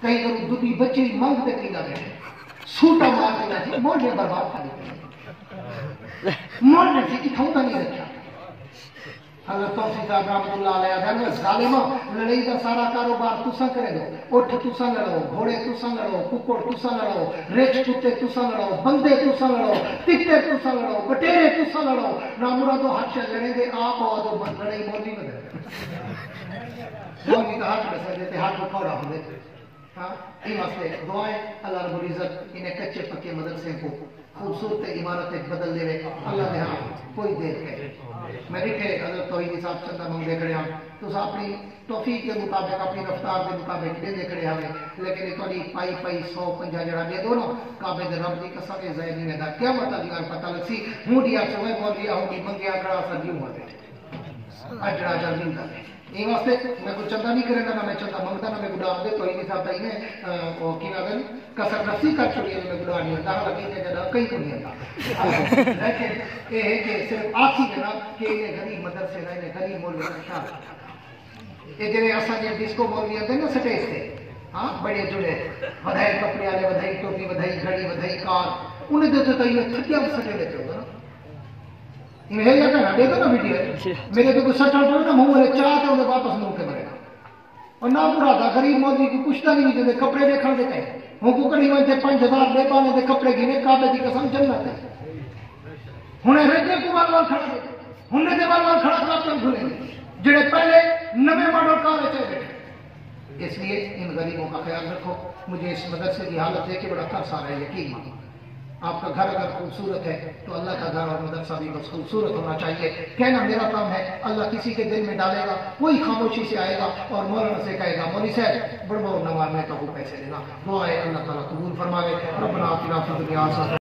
کہیں کرو دودھی بچے منگ تے کہیں گے سوٹا مار دینا جی موڑنے برباد کھا دیتے موڑنے سے کتھوں کا نہیں رکھا حضرت توفیق صاحب رحمۃ اللہ علیہ وسلم ظالمہ لڑائی کا سارا کاروبار تساں کرے دو اٹھ تساں لڑو گھوڑے تساں لڑو ککڑ تساں لڑو ریچھ کتے تساں لڑو بندے تساں لڑو تتے تساں لڑو بٹیرے تساں لڑو نامرادو ہاتھ سے لڑیں گے آپ اور دو لڑائی مولوی میں دے مولوی کا ہاتھ میں سے دیتے ہاتھ کو کھوڑا ہوں دیتے یہ واسطے دعائیں اللہ رب العزت انہیں کچے پکے مدرسے کو خوبصورت عمارتیں بدل دے رہے اللہ نے ہاں کوئی دیر ہے میں دیکھے حضرت توحید صاحب چندہ منگ دے کھڑے ہیں تو اپنی توفیق کے مطابق اپنی رفتار کے مطابق دے کھڑے ہیں لیکن یہ توڑی پائی 150 جڑا دے دو نا کعبے دے رب دی قسم کے ذہن نہیں دا کیا مطلب دیگر پتہ لگ سی ہوں دیا چوہے بول دیا ہوں دی منگیا کھڑا سجیوں ہوتے اجڑا جلدی کر یہ واسطے میں کوئی چندہ نہیں کرے گا نہ میں چندہ منگتا نہ میں گڈا دے تو ہی صاحب تائی نے وہ کی نہ دن کسر نفسی کر چھوڑی ہے میں گڈا نہیں ہوتا لگی نے جڑا کئی کو نہیں ہوتا لیکن یہ ہے کہ صرف آخی ہے نا کہ انہیں غریب مدرسے نہ انہیں غریب مولوی رکھا یہ جڑے اساں جے ڈسکو مولوی ہوندے نا سٹیج تے ہاں بڑے جڑے بدھائی کپڑے والے بدھائی ٹوپی بدھائی گھڑی بدھائی کار انہیں دے تو یہ تھکیا سٹے لیتے ہوگا نا میں یہ کہنا دیکھو نا ویڈیو میرے تو کوئی سٹل پڑے نا منہ والے چاہ تو انہیں واپس منہ کے مرے گا اور نہ برا تھا غریب مولوی کی پوچھتا نہیں جیسے کپڑے دیکھنے دے کہیں ہوں کو کڑی وجہ 5000 دے پانے دے کپڑے گینے کعبے کی قسم جنت ہے ہنے رجے کو وال کھڑا دے ہنے دے وال کھڑا کھڑا کھلے جڑے پہلے نوے ماڈل کار چے بیٹھے اس لیے ان غریبوں کا خیال رکھو مجھے اس مدرسے کی حالت دیکھ کے بڑا ترس آ رہا ہے یقین مانو آپ کا گھر اگر خوبصورت ہے تو اللہ کا گھر اور مدرسہ بھی بس خوبصورت ہونا چاہیے کہنا میرا کام ہے اللہ کسی کے دل میں ڈالے گا کوئی خاموشی سے آئے گا اور مولانا سے کہے گا مولوی صاحب بڑھ بہت نماز میں تو پیسے دینا دعا ہے اللہ تعالیٰ قبول فرماوے ربنا آتنا فی الدنیا حسنہ